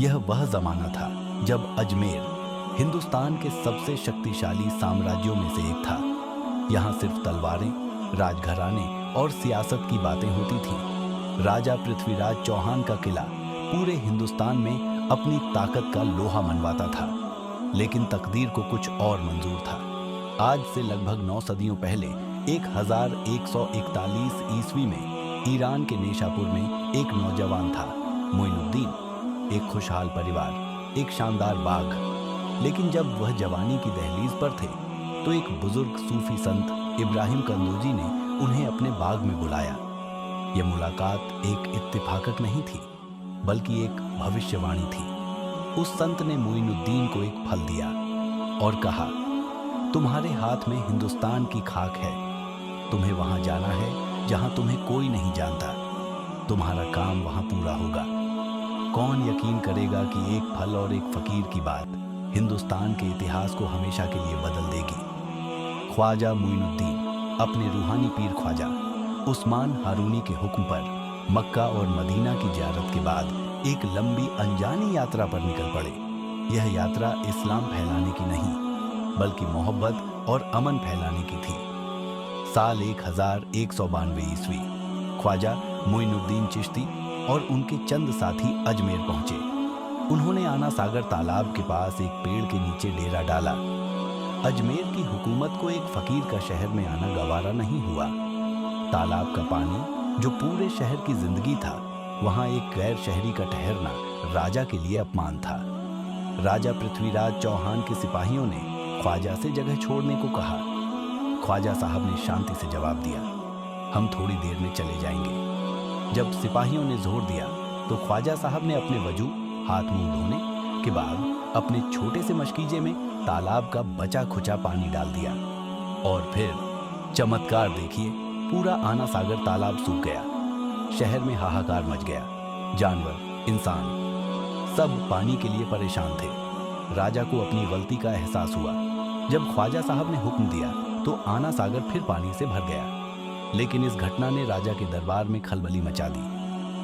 यह वह जमाना था जब अजमेर हिंदुस्तान के सबसे शक्तिशाली साम्राज्यों में से एक था। यहाँ सिर्फ तलवारें, राजघराने और सियासत की बातें होती थीं। राजा पृथ्वीराज चौहान का किला पूरे हिंदुस्तान में अपनी ताकत का लोहा मनवाता था, लेकिन तकदीर को कुछ और मंजूर था। आज से लगभग 9 सदियों पहले 1141 ईस्वी में ईरान के नेशापुर में एक नौजवान था, मोइनुद्दीन। एक खुशहाल परिवार, एक शानदार बाग। लेकिन जब वह जवानी की दहलीज पर थे तो एक बुजुर्ग सूफी संत इब्राहिम कंदूजी ने उन्हें अपने बाग में बुलाया। यह मुलाकात एक इत्तेफाक नहीं थी, बल्कि एक भविष्यवाणी थी। उस संत ने मोइनुद्दीन को एक फल दिया और कहा, तुम्हारे हाथ में हिंदुस्तान की खाक है। तुम्हें वहां जाना है जहां तुम्हें कोई नहीं जानता। तुम्हारा काम वहां पूरा होगा। कौन यकीन करेगा कि एक फल और एक फकीर की बात हिंदुस्तान के इतिहास को हमेशा के लिए बदल देगी। ख्वाजा मोइनुद्दीन अपने रूहानी पीर ख्वाजा उस्मान हारूनी के हुक्म पर मक्का और मदीना की ज़ियारत के बाद एक लंबी अनजानी यात्रा पर निकल पड़े। यह यात्रा इस्लाम फैलाने की नहीं, बल्कि मोहब्बत और अमन फैलाने की थी। साल 1192 ईस्वी ख्वाजा मोइनुद्दीन चिश्ती और उनके चंद साथी अजमेर पहुंचे। उन्होंने आना सागर तालाब के पास एक पेड़ के नीचे डेरा डाला। अजमेर की हुकूमत को एक फकीर का शहर में आना गवारा नहीं हुआ। तालाब का पानी जो पूरे शहर की जिंदगी था, वहां एक गैर शहरी का ठहरना राजा के लिए अपमान था। राजा पृथ्वीराज चौहान के सिपाहियों ने ख्वाजा से जगह छोड़ने को कहा। ख्वाजा साहब ने शांति से जवाब दिया, हम थोड़ी देर में चले जाएंगे। जब सिपाहियों ने जोर दिया तो ख्वाजा साहब ने अपने वजू हाथ मुंह धोने के बाद अपने छोटे से मशकीजे में तालाब का बचा खुचा पानी डाल दिया। और फिर चमत्कार देखिए, पूरा आना सागर तालाब सूख गया। शहर में हाहाकार मच गया। जानवर, इंसान सब पानी के लिए परेशान थे। राजा को अपनी गलती का एहसास हुआ। जब ख्वाजा साहब ने हुक्म दिया तो आना सागर फिर पानी से भर गया। लेकिन इस घटना ने राजा के दरबार में खलबली मचा दी।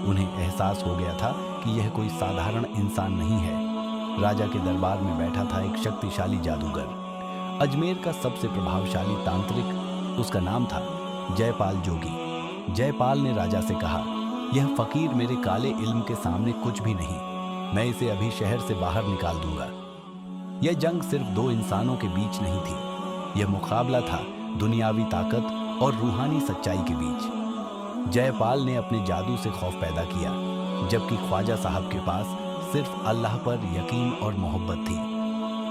उन्हें एहसास हो गया था कि यह कोई साधारण इंसान नहीं है। राजा के दरबार में बैठा था एक शक्तिशाली जादूगर, अजमेर का सबसे प्रभावशाली तांत्रिक। उसका नाम था जयपाल जोगी। जयपाल ने राजा से कहा, यह फकीर मेरे काले इल्म के सामने कुछ भी नहीं। मैं इसे अभी शहर से बाहर निकाल दूंगा। यह जंग सिर्फ 2 इंसानों के बीच नहीं थी, यह मुकाबला था दुनियावी ताकत और रूहानी सच्चाई के बीच। जयपाल ने अपने जादू से खौफ पैदा किया, जबकि ख्वाजा साहब के पास सिर्फ अल्लाह पर यकीन और मोहब्बत थी।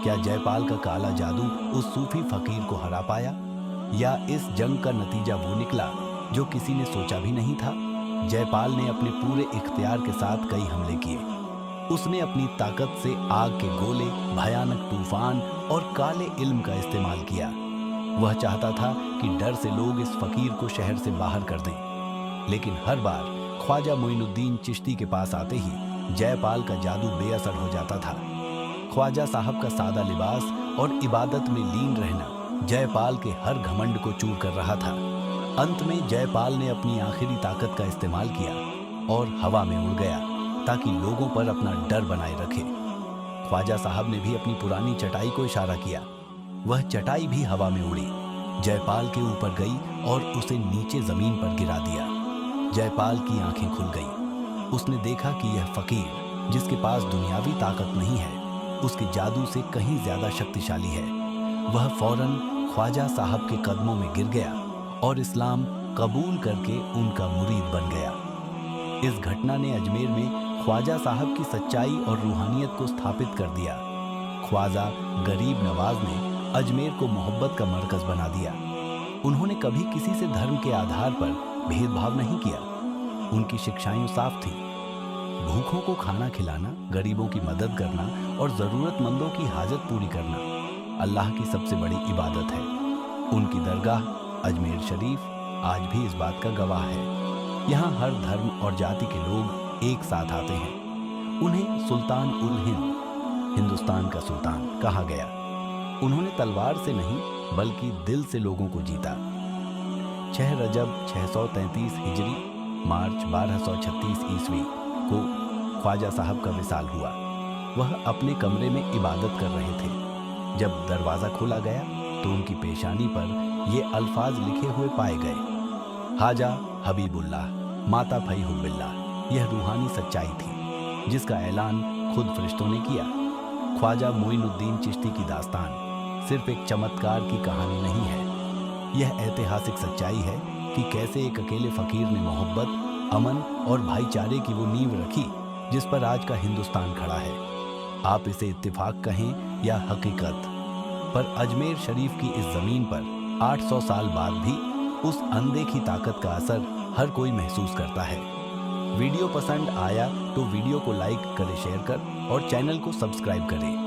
क्या जयपाल का काला जादू उस सूफी फकीर को हरा पाया, या इस जंग का नतीजा वो निकला जो किसी ने सोचा भी नहीं था? जयपाल ने अपने पूरे इख्तियार के साथ कई हमले किए। उसने अपनी ताकत से आग के गोले, भयानक तूफान और काले इल्म का इस्तेमाल किया। वह चाहता था कि डर से लोग इस फकीर को शहर से बाहर कर दें। लेकिन हर बार ख्वाजा मोइनुद्दीन चिश्ती के पास आते ही जयपाल का जादू बेअसर हो जाता था। ख्वाजा साहब का सादा लिबास और इबादत में लीन रहना जयपाल के हर घमंड को चूर कर रहा था। अंत में जयपाल ने अपनी आखिरी ताकत का इस्तेमाल किया और हवा में उड़ गया ताकि लोगों पर अपना डर बनाए रखे। ख्वाजा साहब ने भी अपनी पुरानी चटाई को इशारा किया। वह चटाई भी हवा में उड़ी, जयपाल के ऊपर गई और उसे नीचे जमीन पर गिरा दिया। जयपाल की आंखें खुल गईं। उसने देखा कि यह फकीर, जिसके पास दुनियावी ताकत नहीं है, उसके जादू से कहीं ज्यादा शक्तिशाली है। वह फौरन ख्वाजा साहब के कदमों में गिर गया और इस्लाम कबूल करके उनका मुरीद बन गया। इस घटना ने अजमेर में ख्वाजा साहब की सच्चाई और रूहानियत को स्थापित कर दिया। ख्वाजा गरीब नवाज ने अजमेर को मोहब्बत का मरकज बना दिया। उन्होंने कभी किसी से धर्म के आधार पर भेदभाव नहीं किया। उनकी शिक्षाएं साफ थीं। भूखों को खाना खिलाना, गरीबों की मदद करना और जरूरतमंदों की हाजत पूरी करना अल्लाह की सबसे बड़ी इबादत है। उनकी दरगाह अजमेर शरीफ आज भी इस बात का गवाह है। यहाँ हर धर्म और जाति के लोग एक साथ आते हैं। उन्हें सुल्तान उल हिंद, हिंदुस्तान का सुल्तान कहा गया। उन्होंने तलवार से नहीं बल्कि दिल से लोगों को जीता। 6 रजब 633 हिजरी, मार्च 1236 ईस्वी को ख्वाजा साहब का विसाल हुआ। वह अपने कमरे में इबादत कर रहे थे। जब दरवाजा खोला गया तो उनकी पेशानी पर ये अल्फाज लिखे हुए पाए गए, हाजा हबीबुल्लाह, माता फईहुबिल्लाह। यह रूहानी सच्चाई थी जिसका ऐलान खुद फरिश्तों ने किया। ख्वाजा मोइनुद्दीन चिश्ती की दास्तान सिर्फ एक चमत्कार की कहानी नहीं है, यह ऐतिहासिक सच्चाई है कि कैसे एक अकेले फकीर ने मोहब्बत, अमन और भाईचारे की वो नींव रखी जिस पर आज का हिंदुस्तान खड़ा है। आप इसे इत्तेफाक कहें या हकीकत, पर अजमेर शरीफ की इस जमीन पर 800 साल बाद भी उस अनदेखी ताकत का असर हर कोई महसूस करता है। वीडियो पसंद आया तो वीडियो को लाइक करें, शेयर कर और चैनल को सब्सक्राइब करें।